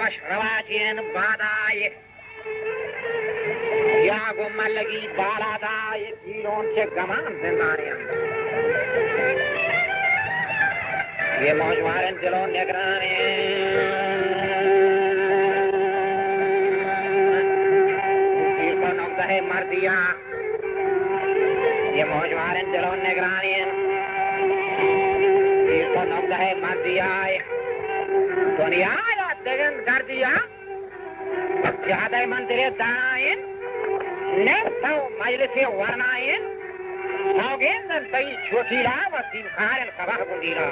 باش رواجين باداي یا گو ملگی بالا دای گیرون چه گمان زندانیم یہ موجوارن دلوں نگرانی تیر کو نقطہ مر دیا یہ موجوارن دلوں نگرانی تیر کو نقطہ مر دیا دنیا را دگن کر دیا یادہ منزل دانائن نفسو مجلس ورنائن سوگین دن تایی چوتیلا و سیمخارن خباه بندیلا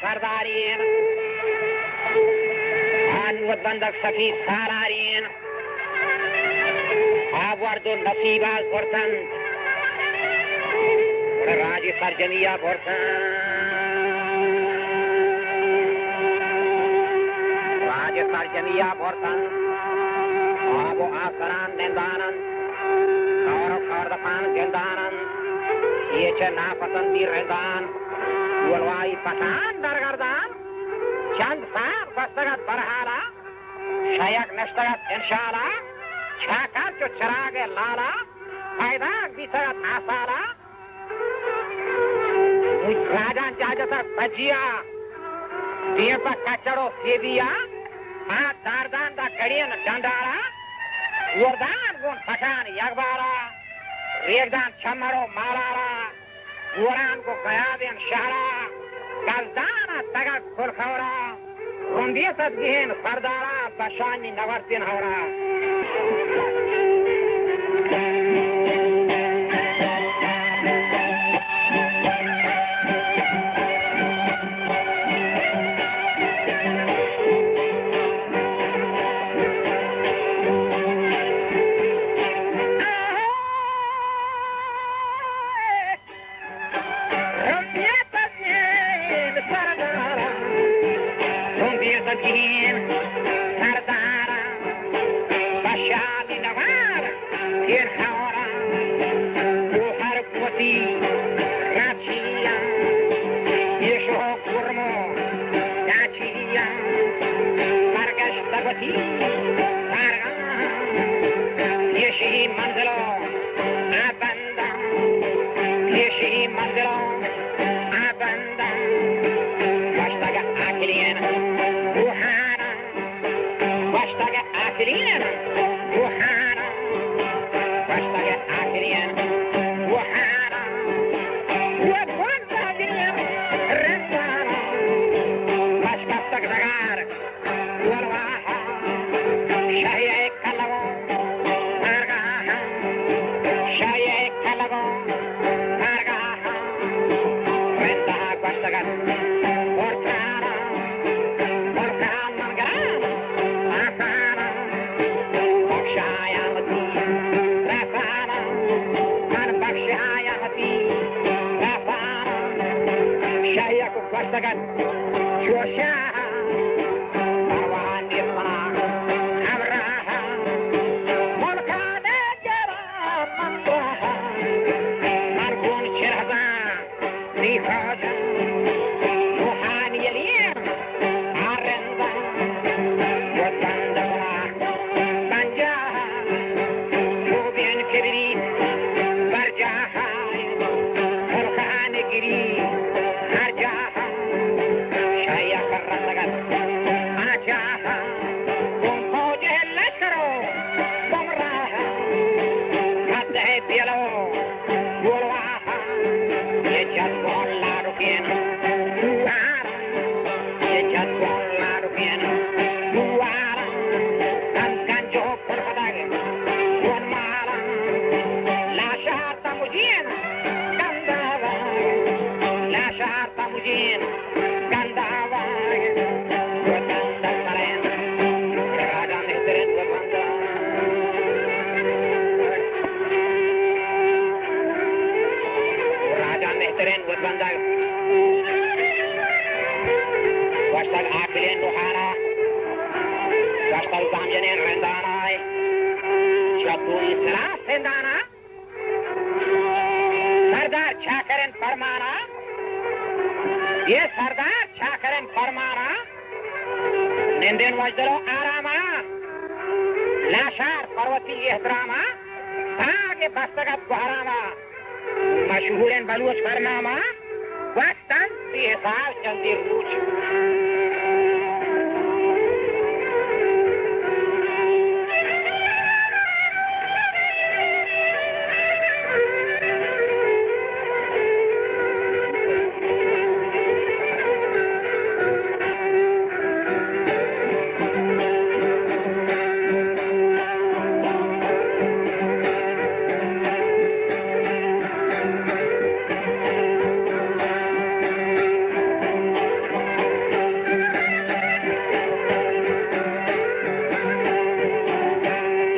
سردارین नूत बंदक सखी सालारीन आवर्दो नसीबाज बोर्सन राजी सर्जनिया बोर्सन राजी सर्जनिया बोर्सन आबो आसरान निंदानन और खारदफान गिंदानन ये च नापसंदी रेदान वलवाई पठान दरगरदान चंद सार बस्तगत बरहाला शायक नश्तगत इंशाला छाकर जो चरागे लाला फायदा बिसगत आसाला राजान जाजसा बजिया देवा कचड़ो सेविया आ दारदान दा कड़ियन डंडारा वरदान गुण पठान यगबारा रेगदान छमड़ो मालारा वरान को गयाबेन शहरा गजदाना तगत खुलखवरा रुंदिया सदगिहेन सरदारा बशानी नवर्तिन हवरा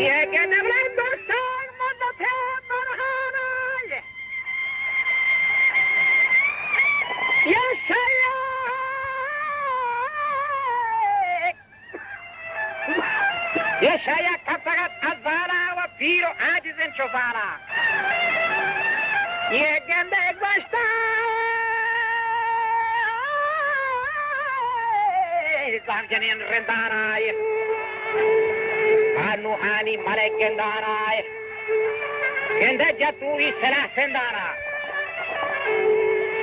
ये के नवले दोस्तान मुद्दे मनहानाय ये शाया कफगत अज़ाला व पीर आजिज़न शुज़ाला ये गंदे गोश्ता ज़ामजनीन रिंदाराय आनुहानी मलिक गिंदाराय गंदे जतूरी सलाह सिंदारा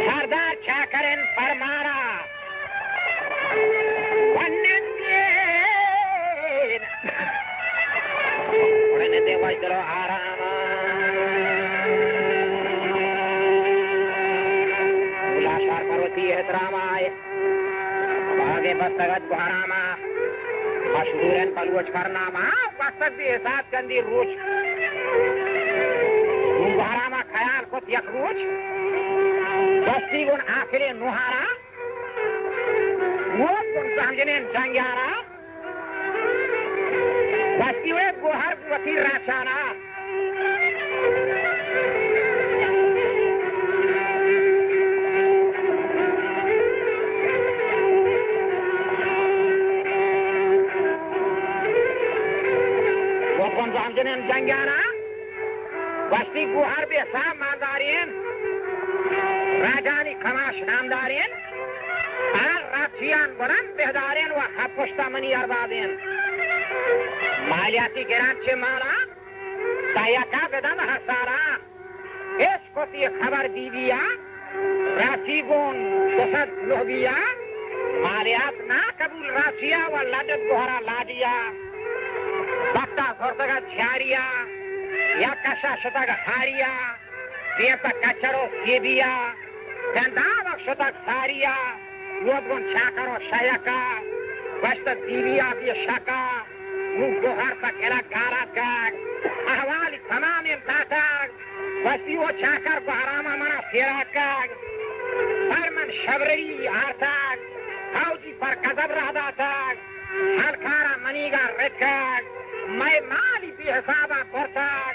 सरदार चाकरन परमारा वन्नंगेन उन्हें दे वज्रो आरामा उलाशार पर्वती एहतरामाय आगे बस्तगत गुहारामा मशहूरन पलवच करनामा वस्तक भी हिसाब चंदी रोच गुहारामा ख्याल को यक रोच बस्ती गुन आखिरे नुहारा वो गुन समझने जंग्यारा बस्ती हुए गुहर वती राशाना जनेन जंग्याना बस्ती गुहर बेसा मालदारियन राजानी खमाश नामदारियन आर राशियान बरन बेहदारियन व हपुश्ता मनी अरबादियन मालियाती गिरान छे माला ताया का बेदन हसारा इसको ती खबर दीदिया राशि गुण दसद लोगिया मालियात ना कबूल राशिया व लदत गुहरा लादिया बक्ता घोरतगा झारिया या कशा शतग हारिया बेता कचरो सेबिया गंदाव शतग सारिया लोगों छाकरो शयका बस्त दीविया भी शका मुंह गुहर तक एला गाला काग अहवाल तमाम ताताग बस्ती वो छाकर गुहरामा मना फेरा काग परमन शबरी आरताग हाउजी पर कजब रहदा ताग हलकारा मनीगा रेकाग मैं माली भी हिसाबा करताग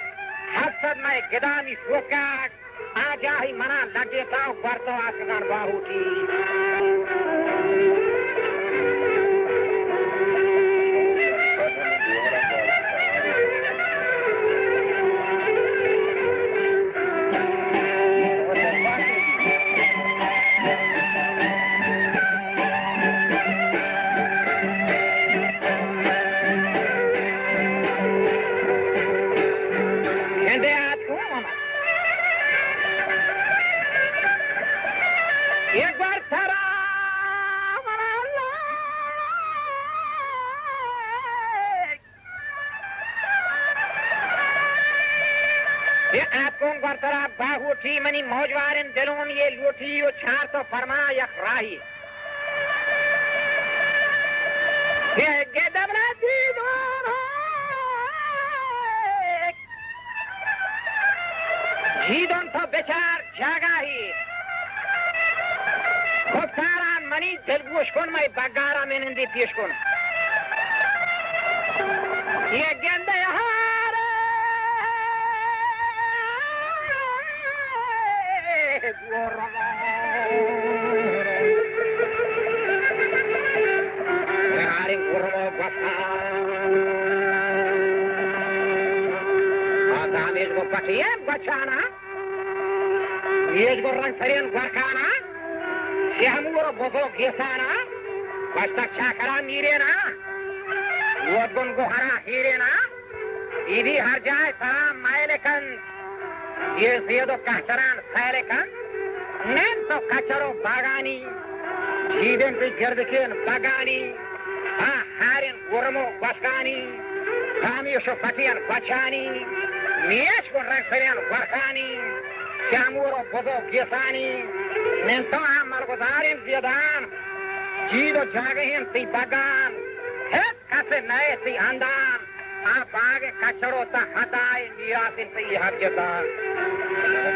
हसद मैं गिदानी सोकाग आजा ही मना लगे ताऊ बरतो आसगान बाहुटी बाहुठी मनी मौजवारन दिलों ये लूठी यो छार तो फरमा यक राही ये गेदबला दीवार जीदों तो बेचार जागा ही खूब सारा मनी दिलगोश कौन मैं बगारा में नंदी पेश कौन ये गेंदे बचाना ये जो रंग सरियन गरखाना श्यामूर बोधो घेसाना बस्तक छाकरा मीरे ना वो गुन गुहरा हीरे ना इधी हर जाए सलाम मायलेकन ये ज़ियदो कहचरान सैलेकन नैन तो कचरो बागानी जीदन पे गर्दकेन बगानी हारिन गुरमो बसकानी कामियोशो पतियन बचानी मीश को रंग सरियन गरखानी श्यामूरो बोधो घेसानी नैन तो आमल गुजारिन ज़ियदान जीदो जागहिन ती बगान हेत कसे नए ती अंदान आप आगे कचरो ता हटाए मीरासिन ती हर जतान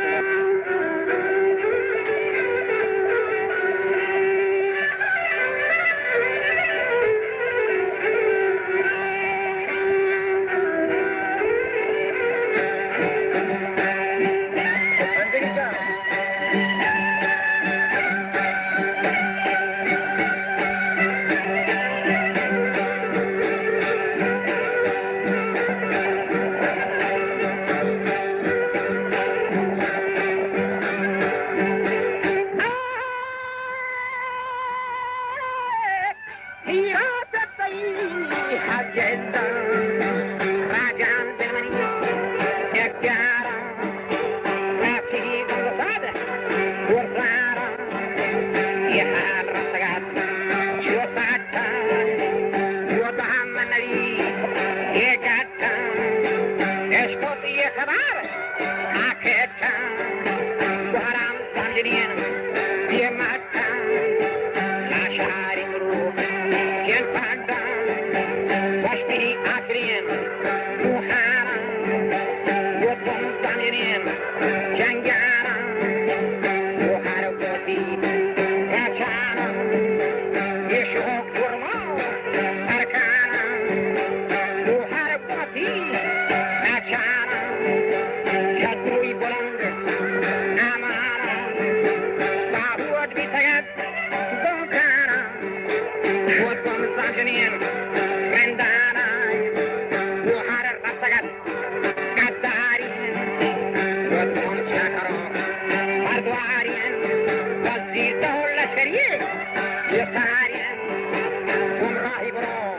خبر آکتن بارم سمجنین بیمتن نشاری رو کن پندن وشتی آکرین روحانم یوتم سمجنین جنگانم روحار گوتی رچانم یشوک درمو ارکانم روحار گوتی رچانم جدوی بلند امانم بابود بیتگد بکنم یوتم سمجنین گندانم روحار رفتگد يسارين هم راهي برو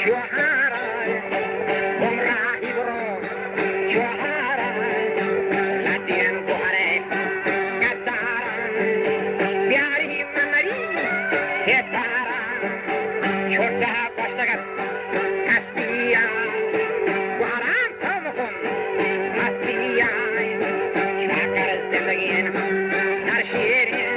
شو حاراي هم راهي برو شو حاراي لدين بوهري قدارا بياري ممري يسارا شوردها باشتغل كسبيا وحرام تومكم مسيا شاكر الزندگين نرشيرين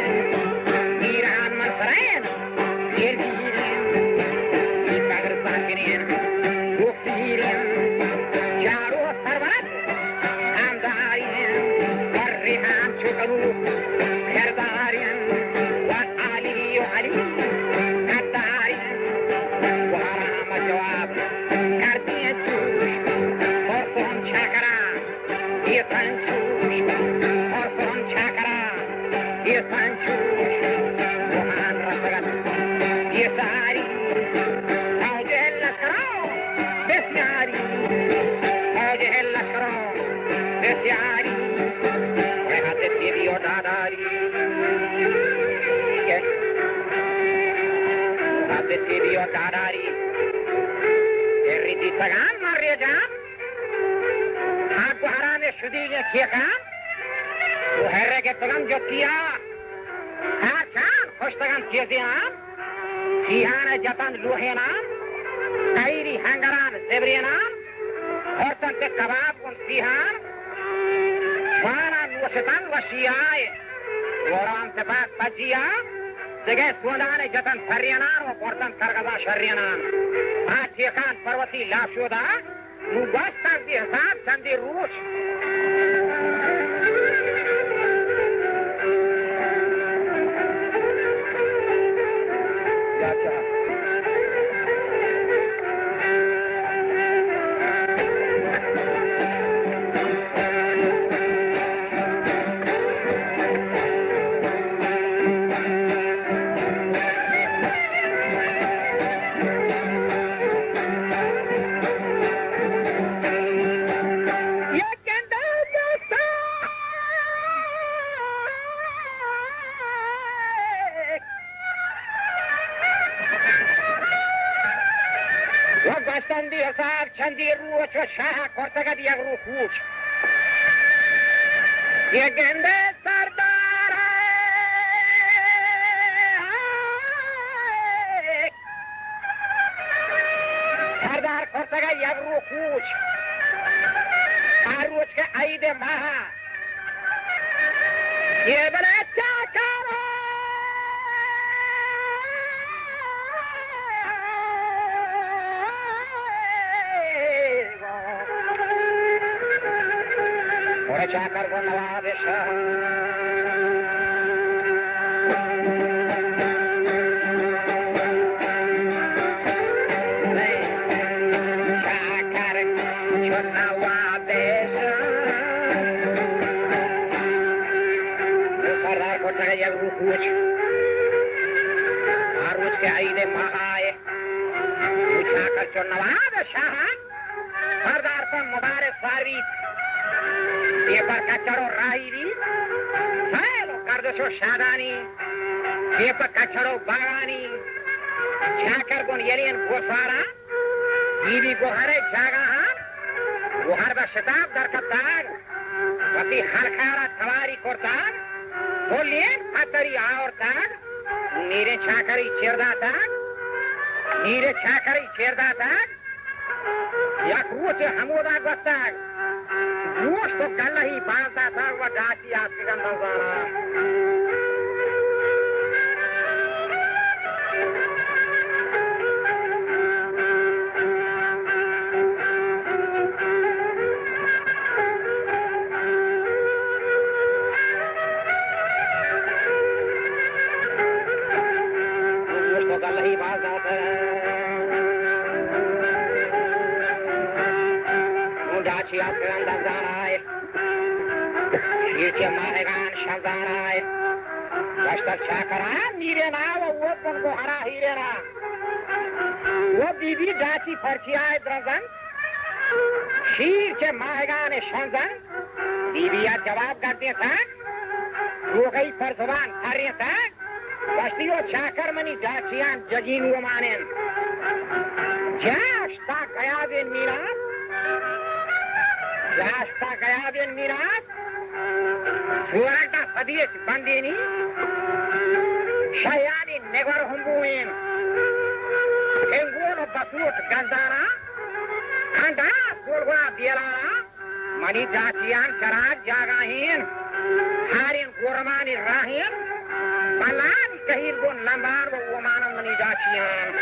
Dadari, Eriti Sagan, Maria Jan, Haran Shudi Kiakan, who Herregagan Jotia, Hakan, Hostagan Kiazian, Tiana Japan Luhenan, Kairi Hangaran, Zebrianan, Hortan Kabab on Sihan, Wana Washatan Washiai, Waram Tabat Bajia. Seges Sundane Jatan Saryanan or Portan Kargaza Sharyanan. Atyakan Parvati Lashuda, Mubastan the Hasab and the Rush. Bastandi Hasab Chandi Ruch Shah Kortaga Dia Ruch Yagende Sardar Sardar Kortaga Yagru Kuch Aruch ke Aide Maha Yebele Chakara Chakar ko nawabisha Chakar ko nawabisha Sardar ko taga yag rukuch Aruch ke aide mahaye Chakar ko nawabisha Sardar ko mubarak sarvi ये पर कचरो राहिरी सालो कर्दशो शादानी ये पर कचरो बागानी झाकर गुन येलियन गोसारा बीवी गोहरे जागाहान गोहर बा शताब दरकताग वसी हलखारा सवारी कोरताग बोलियन फतरी आवरताग नीरे छाकरी चेरदाताग या कुछ हमोदा गोस्ताग वो तो कल ही बांधता था वो डाची आपके गंदा जाना मारेगान शब्दानाय छाकरा मीरे ना वो तुमको हरा हीरे ना वो बीबी डाची फर्चियाए द्रजन शीर के मारेगान शंजन बीबिया जवाब करते था वो गई पर जुबान हरे था बस्तियों छाकर मनी डाचियान जजीन वो माने जास्ता गया दिन मीरात जास्ता गया दिन मीरात Suaranta Fadish Bandini Shayani Negar Humbuin Kenguno Basut Gandana Kanda Sulwa Bielara Mani Dachian Karaj Jagahin Harin Gurmani Rahin Balan Kahirgun Lambar Womana Mani Dachian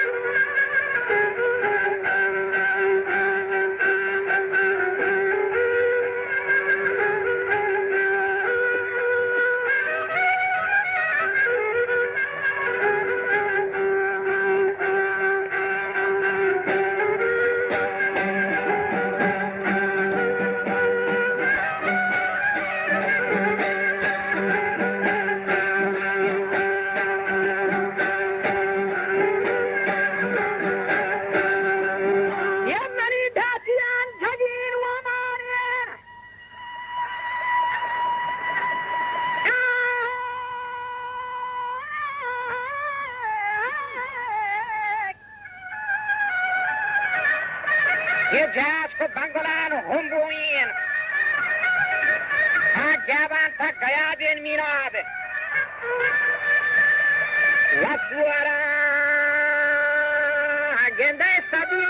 ये जास को बंगलान हुम्बुइन हाँ जाबान तक गया दिन मीनाद वसुआरा गेंदे सभी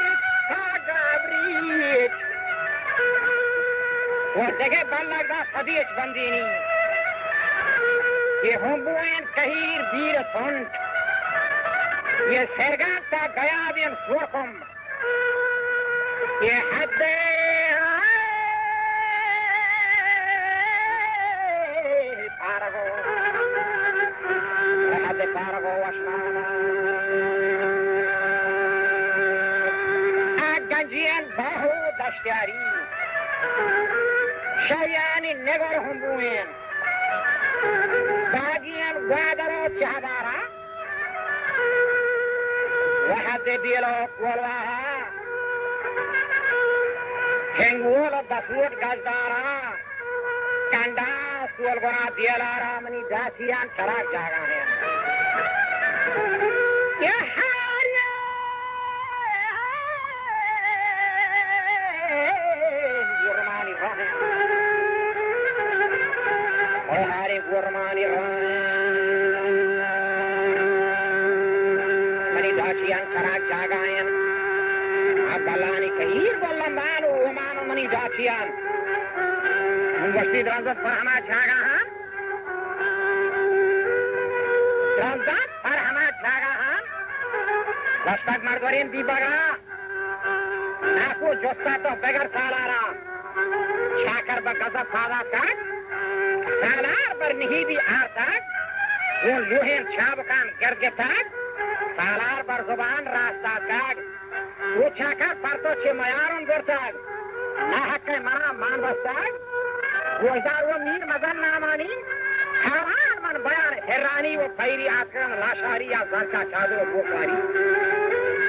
गाबरीच वो जगह बल लगता सदीच बंदीनी ये हुम्बुइन कहीर बीर सुंट ये सरगान तक गया दिन सुरकुम ये हद्दे पारगो हद्दे पारगो वशनाना गंजियन बाहु दश्यारी शयानी नेगर हुम्बुइन बागियन ग्वादरो चाहदारा वहद्दे बिलो कोलवाहा Kenguola Basut Gazdara Kanda Sualgona Dielara Mani Dachian Charak Jaga hai Ye Harya Gurmani Rahe Oye Hari Gurmani Rahe Mani Dachian Charak Jaga hai Balani Kahir Balambano Omano Mani Dachian University Dranzat Farhama Chagahan Dranzat Farhama Chagahan Rastak Mardwarin Dibaga Naku Josta to Begar Salara Chakar Bakaza Fada Tak Salar Bar Nihidi Artak Un Luhin Chabakan Gergetak Salar Bar Zuban Rasta Tak वो छाकर परतो छे मयारों गोरताग ना हक्के मना मान बस्ताग वो इजार वो मीर मदन नामानी हरान मन बयान हेरानी वो पैरी आक्रम लाशारी या जरका चादो वो कारी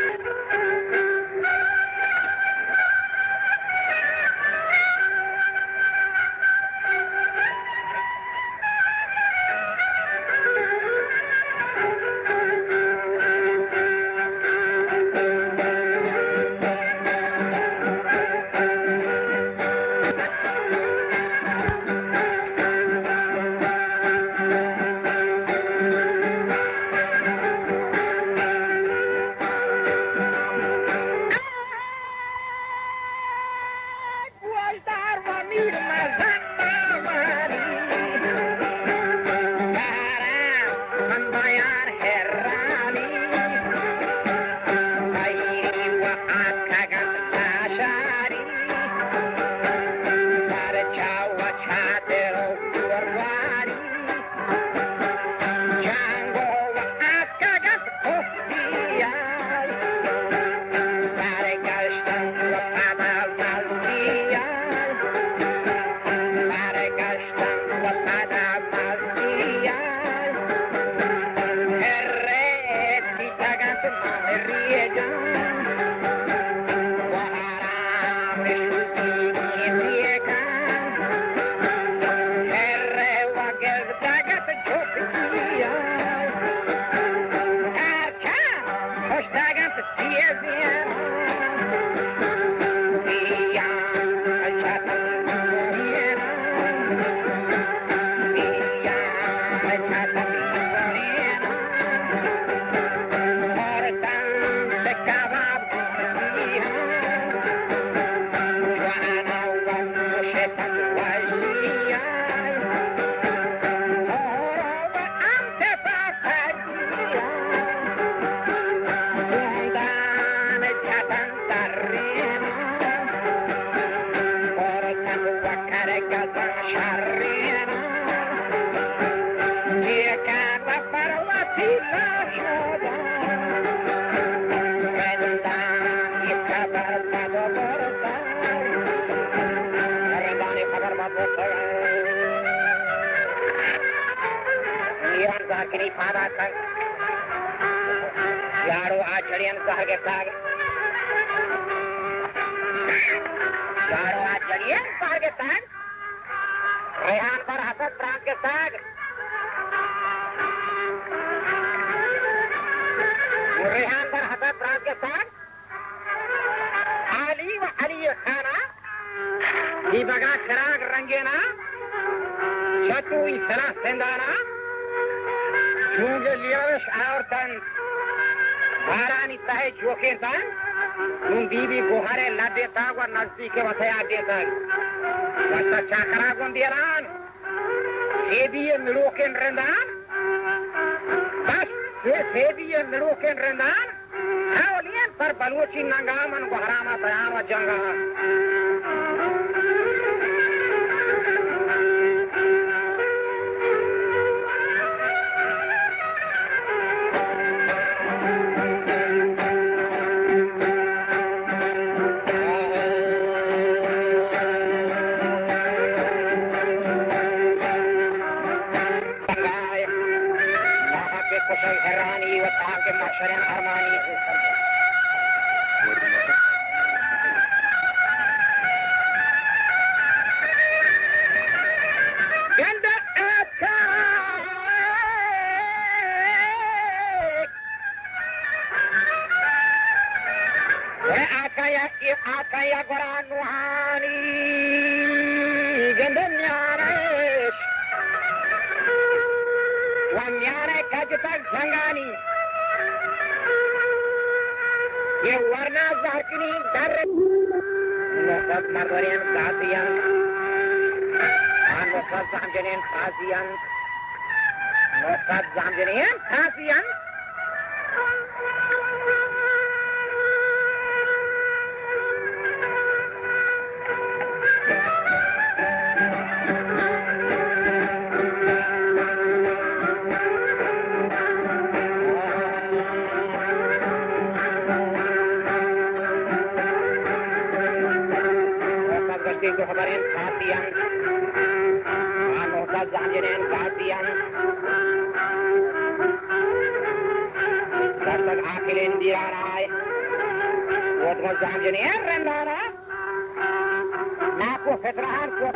شرنا كان وفروتي لا شودا رندان يكبر بدبرتا رندان يكبر بدبرتا निरंकार की नहीं फादा कर यारो आचरण कह के साग यारो आचरण कह के साग रेहान पर हसत प्राण के साग रेहान पर हसत प्राण के साग आली व अली खाना ये बगा चिराग रंगेना शतु सला सेंदाना Junge liewes aortan Bharani sahe joke tan Nun bibi gohare lade tag wa nazdike wataya de tag Wata chakra gondieran Sebiye miloken rendan Bas sebiye miloken rendan Haolien par baluchi nangaman goharama tayama janga हैरानी व ताम के मशरन अरमानी गंद अच्छा वे आका या गोरा नुहानी गंद न्यारेश वन्यारे कजतक झंगानी ये वरना जाकनी दर नौकत मरवरियन कासियन नौकत जामजनियन कासियन नौकत जामजनियन कासियन जो खबरें खासियन नौकत जामजनियन कासियन जब तक आखिलें दिया रहा है वो तो जामजनियन रंदाना ना को फितरान को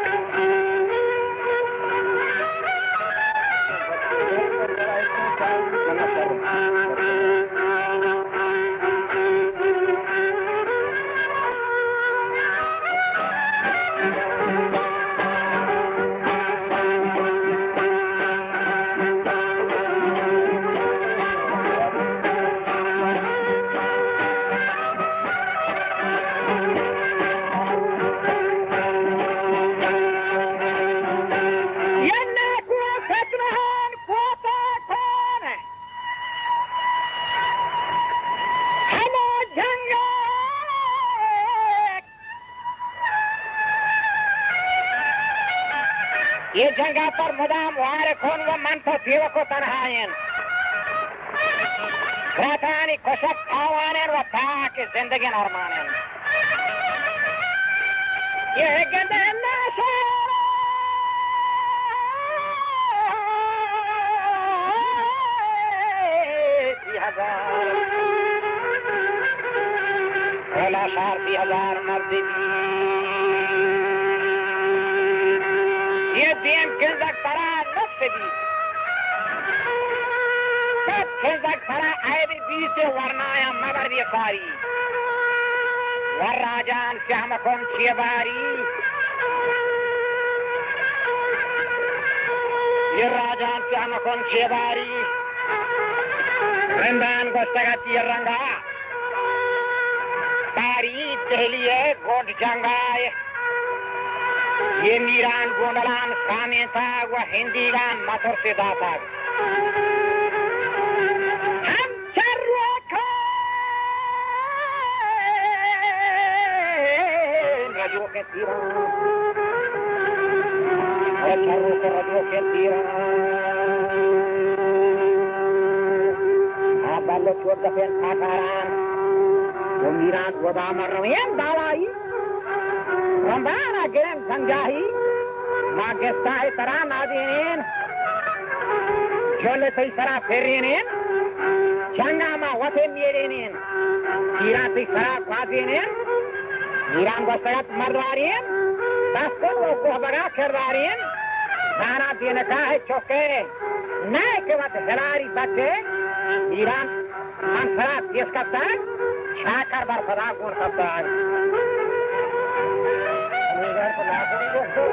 ये जगह पर मुदाम वारे खून व मन तो थीव को तनहायन रातानी खुशक आवानेन व ताक जिंदगी नरमानेन ये गंदे नाशा होला शार 30,000 मर्दी ये देम खिंजक तरा नफ्स भी सब खिंजक तरा आए भी से वरनाया मगर भी सारी वर राजान श्यामकुम शेबारी ये राजान श्यामकुम शेबारी रंदान गोस्तगा तीरंगा तारी दहलिए गोड जंगाए ये मीरान गोंडलान सामे था वह हिंदी गान मधुर से दाता हम रजो के तीरों charro ko radio ke tira ballo chor da pen khataran wo miran goda marwen dalai rambara gerem sanjahi ma gestai taran adinen jole sai sara ferinen changa ma wate mierenen tira sai sara quadinen miran gostagat mardarin dasko ko baga kherdarin nana din ka hai choke nae ke wat helari bache Iran manfaat dia katakan syakar berpada gun katakan ini berpada itu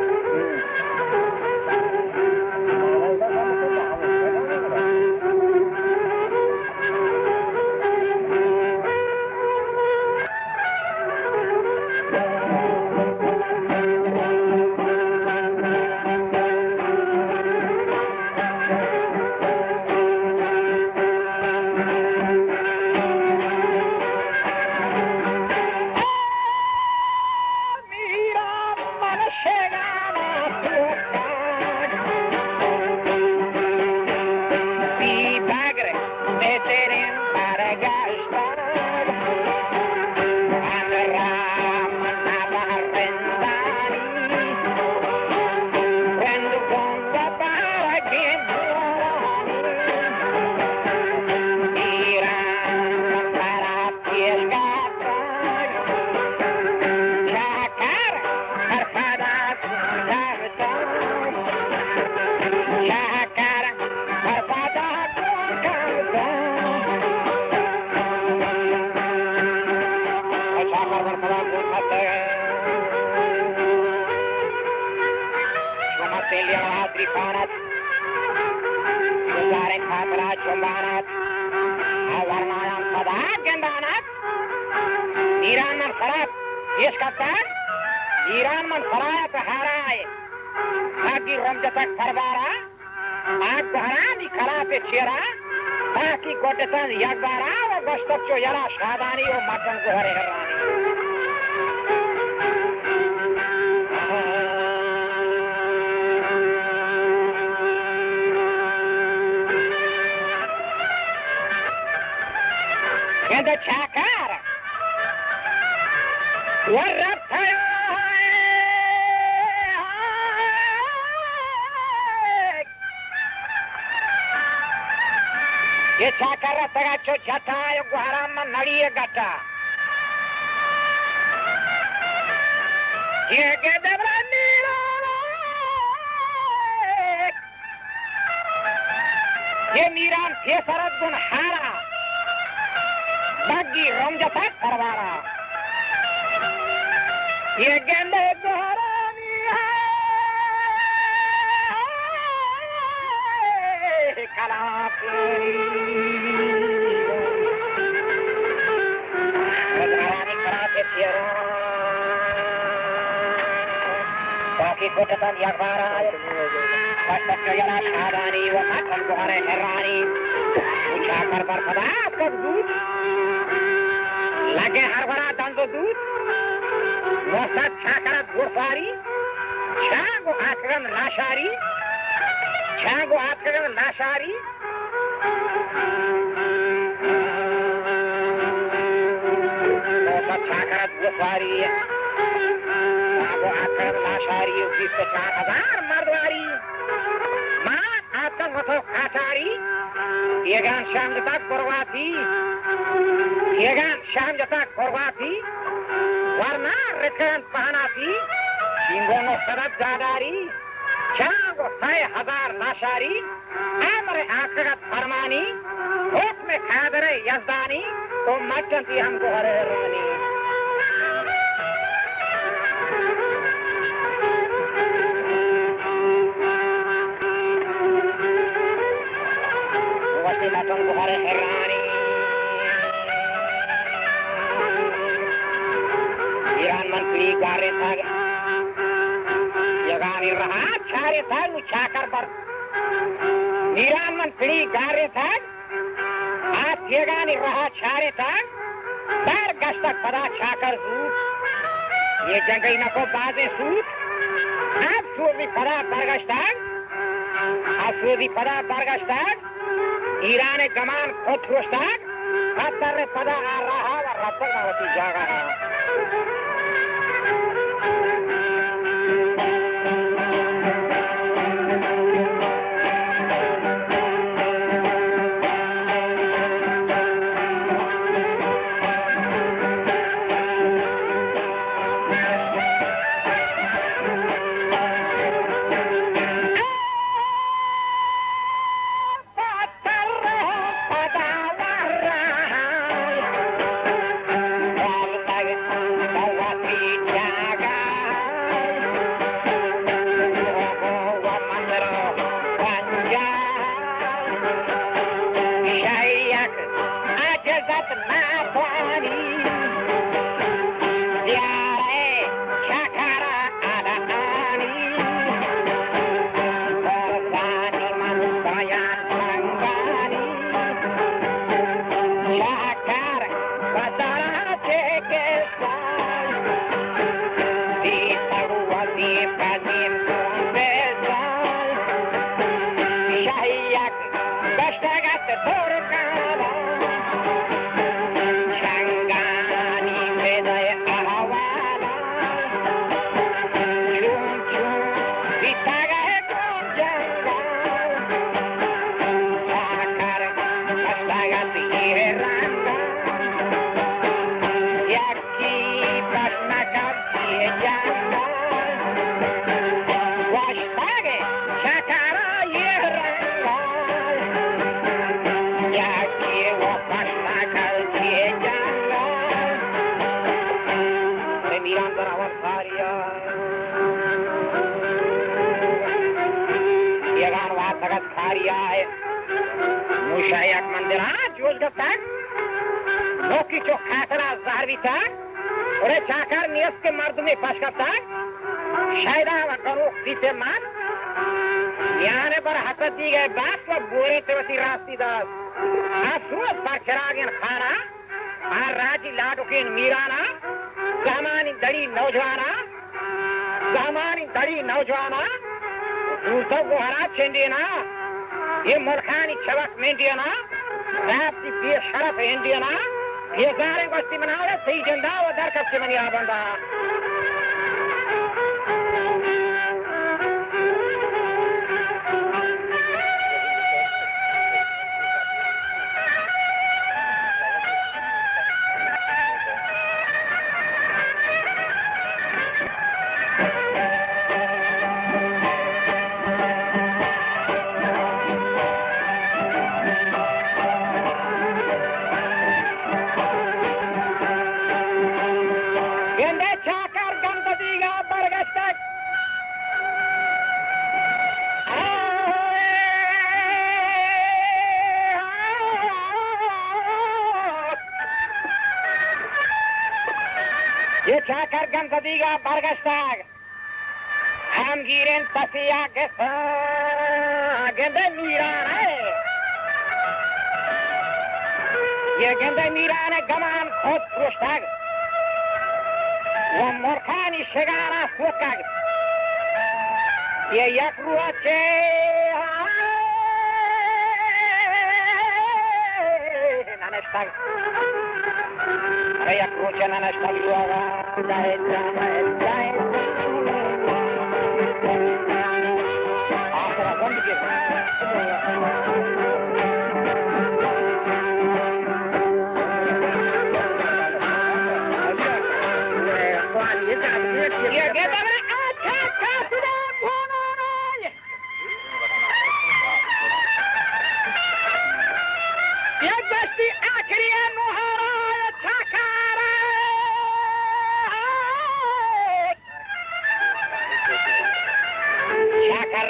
Iran man faraya ke harai agi ramjata karbara ag harani kharape chera taki gotesan yagbara wa gostokcho yara shadani o matan ko hare harani kenda chakar warab thayo ये चाकर तगा चो छटा यो गुहाराम में नड़िए गटा ये के देवरा नीरो ये नीरान थे सरद गुन हारा बागी रमजता करवारा ये गेंदे गुहारामी है कलापी Taki kotesan yagbara Gostokcho yara shadani wa matan ko hare herrani Uchakar barpada kab dood Lage harbara dando dood Mosad chakarat gurfari Chango atkagan lashari Chango atkagan lashari Mosad chakarat gurfari Chango atkagan lashari Ujiste 4,000 mardwari Maat atkan wato khatari Yegan shamjata korwati Yegan shamjata korwati Warna rekan pahanati Singgono sadab zadari Chango 6,000 lashari Amre akagat farmani Hukme khadare yazdani To machanti hamko hare rani Machan ko hare rani Iran man pili gare thag Yagani raha chare thag nu chakar bar Iran man pili gare thag Aat yagani raha chare thag Dar gashtak pada chakar zoot Ye jangai na ko baze soot Ab سوزی پدر برگشتن از سوزی پدر برگشتن ایران گمان خود کشتن قدر پدر رها و رفتن نواتی جاگه موشایک مندرات جوز گفتن نوکی چو خاطر از زهر بیتن اوره چاکر نیست که مردمی پاش گفتن شایده و قنوخ دیت من یعنی بر حسد دیگه بات و بوره توسی راستی داست افسوس بر چراغین خانا هر راجی لاڈوکین میرانا زمانی دڑی نوجوانا دوستو گوهرات چندینا یہ ملکانی چوک مینڈینا رابطی بی شرف انڈینا یہ زاریں گوشتی مناوڑے سی جندہ و در کب سے منی آبندہ ये चाकर गंदीगा बरगस्ताग हम गिरेन तसिया के गंदे मीरान है ये गंदे मीरान गमान खुद पुष्टाग वो मोरखानी शिगारा सुकाग ये यकरुआ चे ननस्ताग Kaya kruča na naš tabiloga, daje. Ako na bombi je. Je geta me acha kasida kononoy. Je gesti akriya nuhara.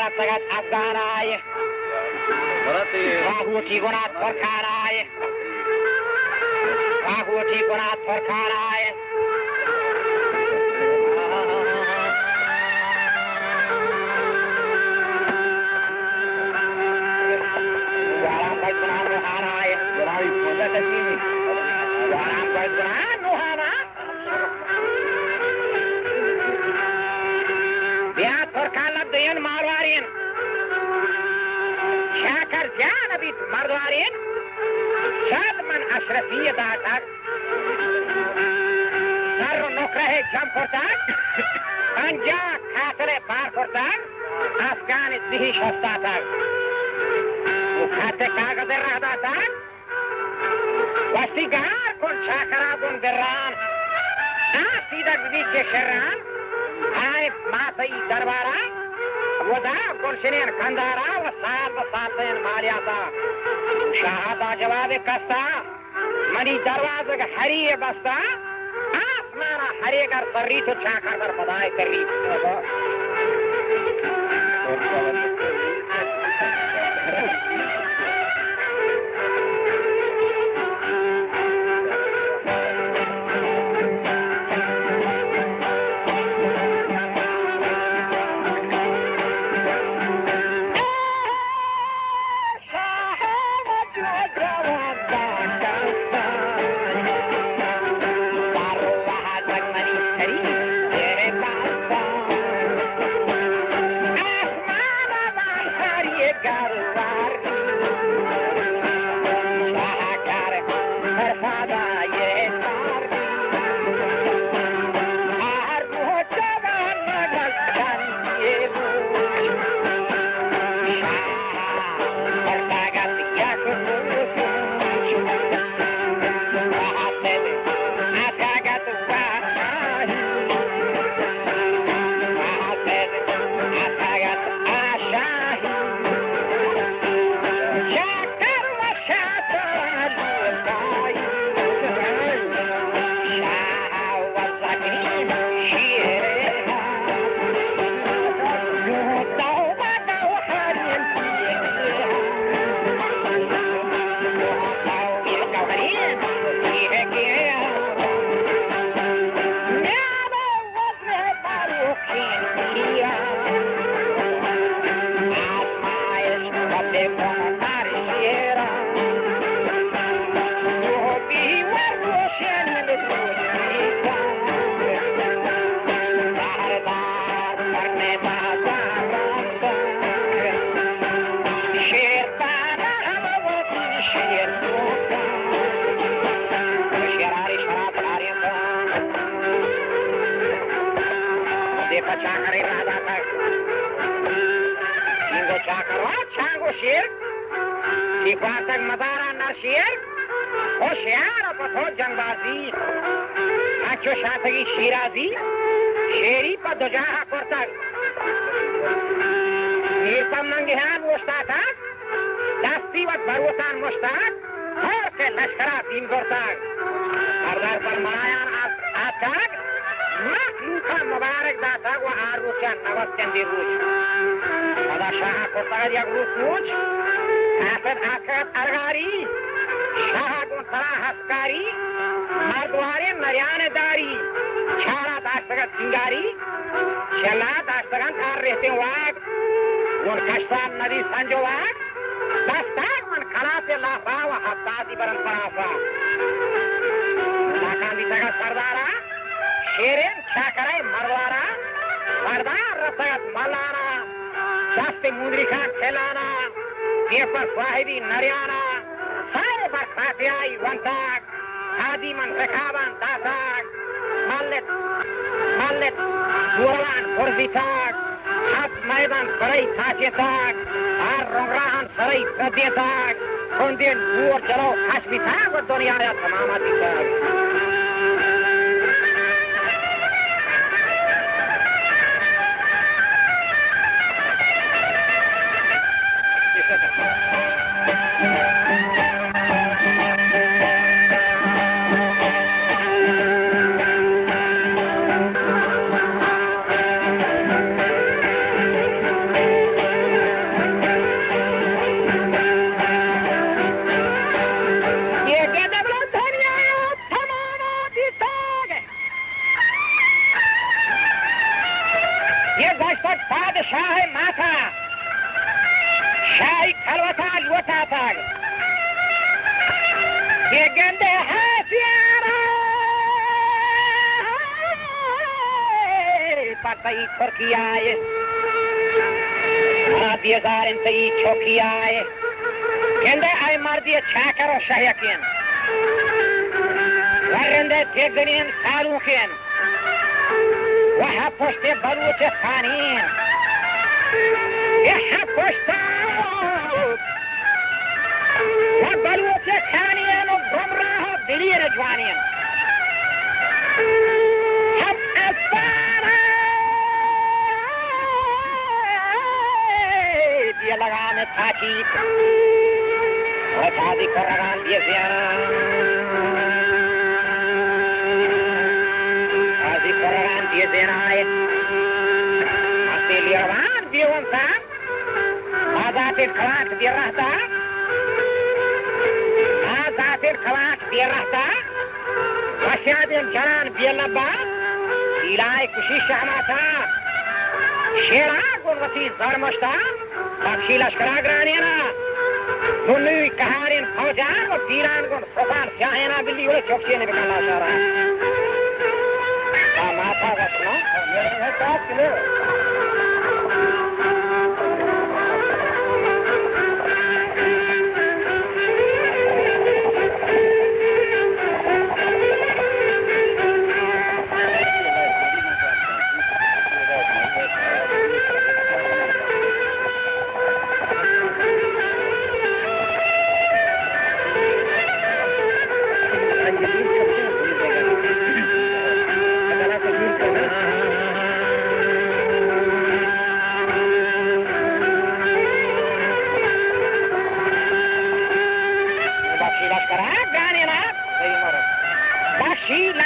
Ratagat Afghanay, Rahuti Gonat Farkanay, Rahuti Gonat Farkanay. Waram Bajran Nuhanay, Waram Bajran Nuhanay. Biat ترکان لبدین مالوارین شاکر جان بیت مردوارین شاد من اشرفی داتر سر و نکره جم کرتر پنجا قاتل بار کرتر افغان زهی شستاتر و خط کاغذ را داتر وستیگار کن شاکرابون بران سیدک بیچ شران های ماتی دربارا ودا گلشنین کندارا و سال دین مالیاتا شاہدا جواب کستا منی دروازه که حریه بستا آسمانا حریه گر سری تو چاکر در پدای کری شیر کی پاتک مدارا نر شیر ہوشیار پتھو جنگ بازی اچھو شاتگی شیرازی شیری پا دو جاہا کرتک نیرتم ننگیان مشتاک دستی وقت بروتان مشتاک اور کے لشکرہ دین گرتک سردار پر منایان آتاک مخلوقا مبارک داتاک و آروچان نوستن دی روچ خدا شاہ کرتک یک روچ موچ آفد آکت ارغاری شاہ گون سرا حسکاری مردواری نریان داری چارا داشتگت سنگاری چلا داشتگن کار رہتے واق ون کشتان ندی سنجو واق دستاک من خلاف لافا و حفتاتی برن فرافا لاکان دیتگا سردارا شیرین چاکرائی مردوارا سردار رسگت ملانا دست مندری کا کھلانا پیپر صاحبی نریانا سارے پر خاتیائی ونتاک آدی من رکابان داتاک ملت دوران فرزی تاک حد میدان سرائی تاچی تاک هر رنگراهان سرائی قدی تاک کندین دور چلو خشبی تاک و دنیا یا تماماتی تاک شاہ ماتا شاہی کھلوتا لوتا تاگ یہ گندے ہاتھیارا पड़ता ही तुर्की आए बेजार इंतई चौकी आए कहते आए मर्दी छा करो शाह यकीन वरंदे तेगरीन सालू केन वहाँ पुष्टे बलूच खानीन यहाँ पुष्टा वह बलूच खानीन और गुमराह दिली रजवानीन हम अफारा दिया लगाने थाची और शादी को लगान दिए ज़ियाना शादी को लगान दिए ज़ियाना है असली रवान दियों सा आज़ाद खलाक दिया रहता आज़ाद खलाक दिया रहता वशादिन जनान बियलबा इलाय कुशी शहमाता शेरा गुणवती ज़रमश्ता पक्षी लश्करा ग्रानियना सुन्नी कहारिन फौजान और पीरान गुण सोपान स्याहेना बिल्ली उड़े चौकसी ने बिकला शारा माथा वचना मेरे है साथ किलो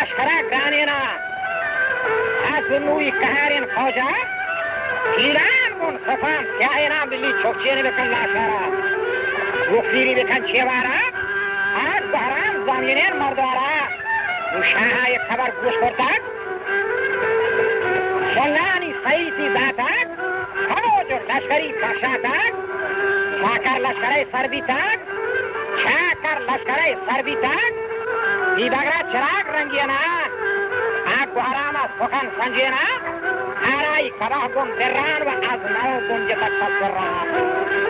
लश्करा गानेना आसुनुई कहारिन फौजा ईरान गुन सफान स्याहेना बिल्ली चौकसीने बेकन लाशारा रुखसीरी बेकन छेवारा आज बहराम ज़मीनेर मर्दारा उशाहा ये खबर गोश करताक सोलानी सईती जाताक फौज लश्करी बख्शाताक छाकर लश्करे सरबीताक छाकर लश्करे सरबीताक दीबागरा चिराग रंगियना आग गुहारामा सुखन संजियना आराई कबाह गुम दिर्रान व आजमाओ गुम जतक फसरान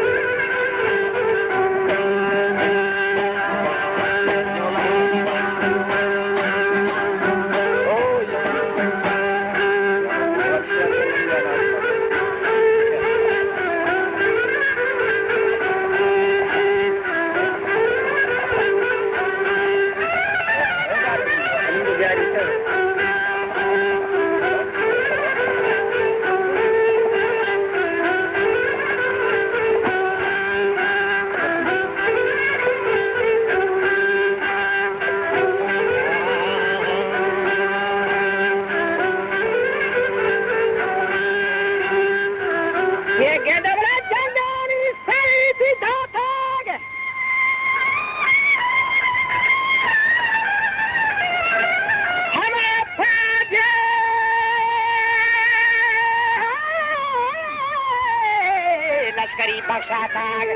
बख्शाताग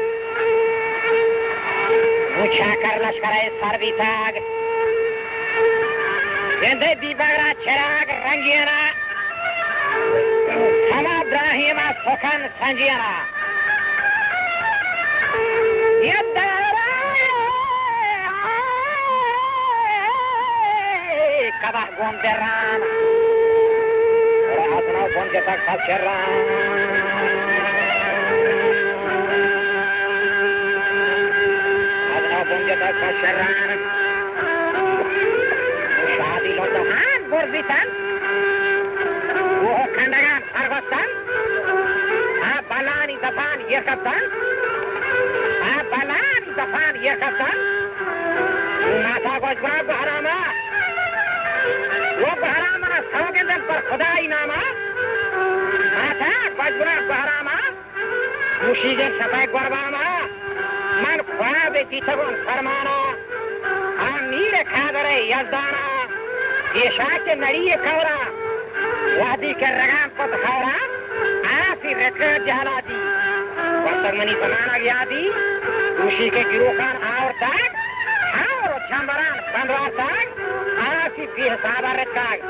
मुछाकर लश्करे सरबीताग येंदे दीबागरा चिराग रंगियना हमा इब्राहिमा सुखन संजियना यद्दारा कबाह गुम दिर्रान और आसना गुम जतक फसरान जतक फसरान शादी लोटहान गुर्बितन वो खंडगान अर्गतन बलानी दफान यकतन बलानी दफान यकतन माथा गोजबरा बहरामा वो बहरामा सौगंदन पर खुदाई नामा माथा गोजबरा बहरामा मुशीजन सफाई गुरबामा मन ख्वाब तीथगुन फरमाना अमीर खादरे यजदाना ये शाके नड़िए खवरा वादी के रगाम को खवरा आफी रखर जहला दी वस्तक मनी समाना गया दी उसी के गिरोखान आवर ताक और छंबरान बंदवा ताक आफी भी हिसाबा रखाग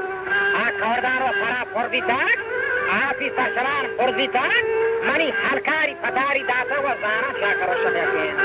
आ खवरदार व फरा फोर दी ताक آفی سرشلان پرزیتان منی حلکاری پتاری داتا و زانا شاکر و شدکین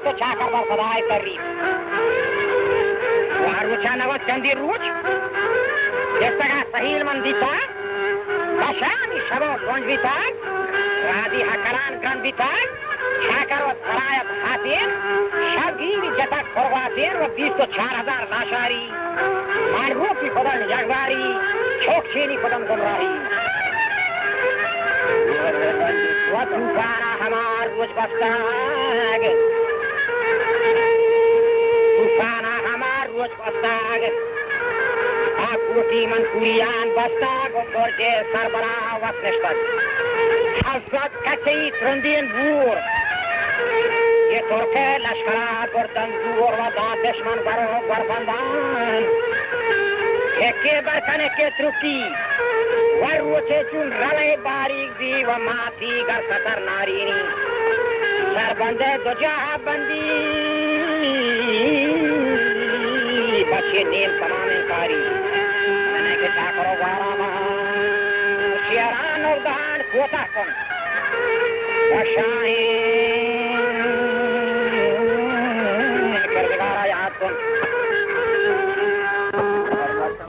تو چاکر بر خدای کری و روچا نوات چندی روچ جستگا سهیل من دیتا بشامی شبا گنج بیتا رادی حکلان گرن بیتا چاکر و سرایت حاتین شبگیری جتک پرواتین و 24,000 لاشاری مانروپی خودن جگواری چوکچینی خودن گمراهی و توفانا همار روچ بستاگ توفانا همار روچ بستاگ آکوٹی من کوریان بستاگ و برجه سربرا وقت نشتد حضرت کچهی ترندین بور یہ ترکه لشکرا بردن دور و دادش من برو بربندان اکی برکن اکی ترکی و روچه چون روی باریک دی و ماتی گر سطر نارینی سربنده دو جا بندی بچه نیم تمام انکاری منه که چاکر و واراما شیران و دان کوتا کن و شاهی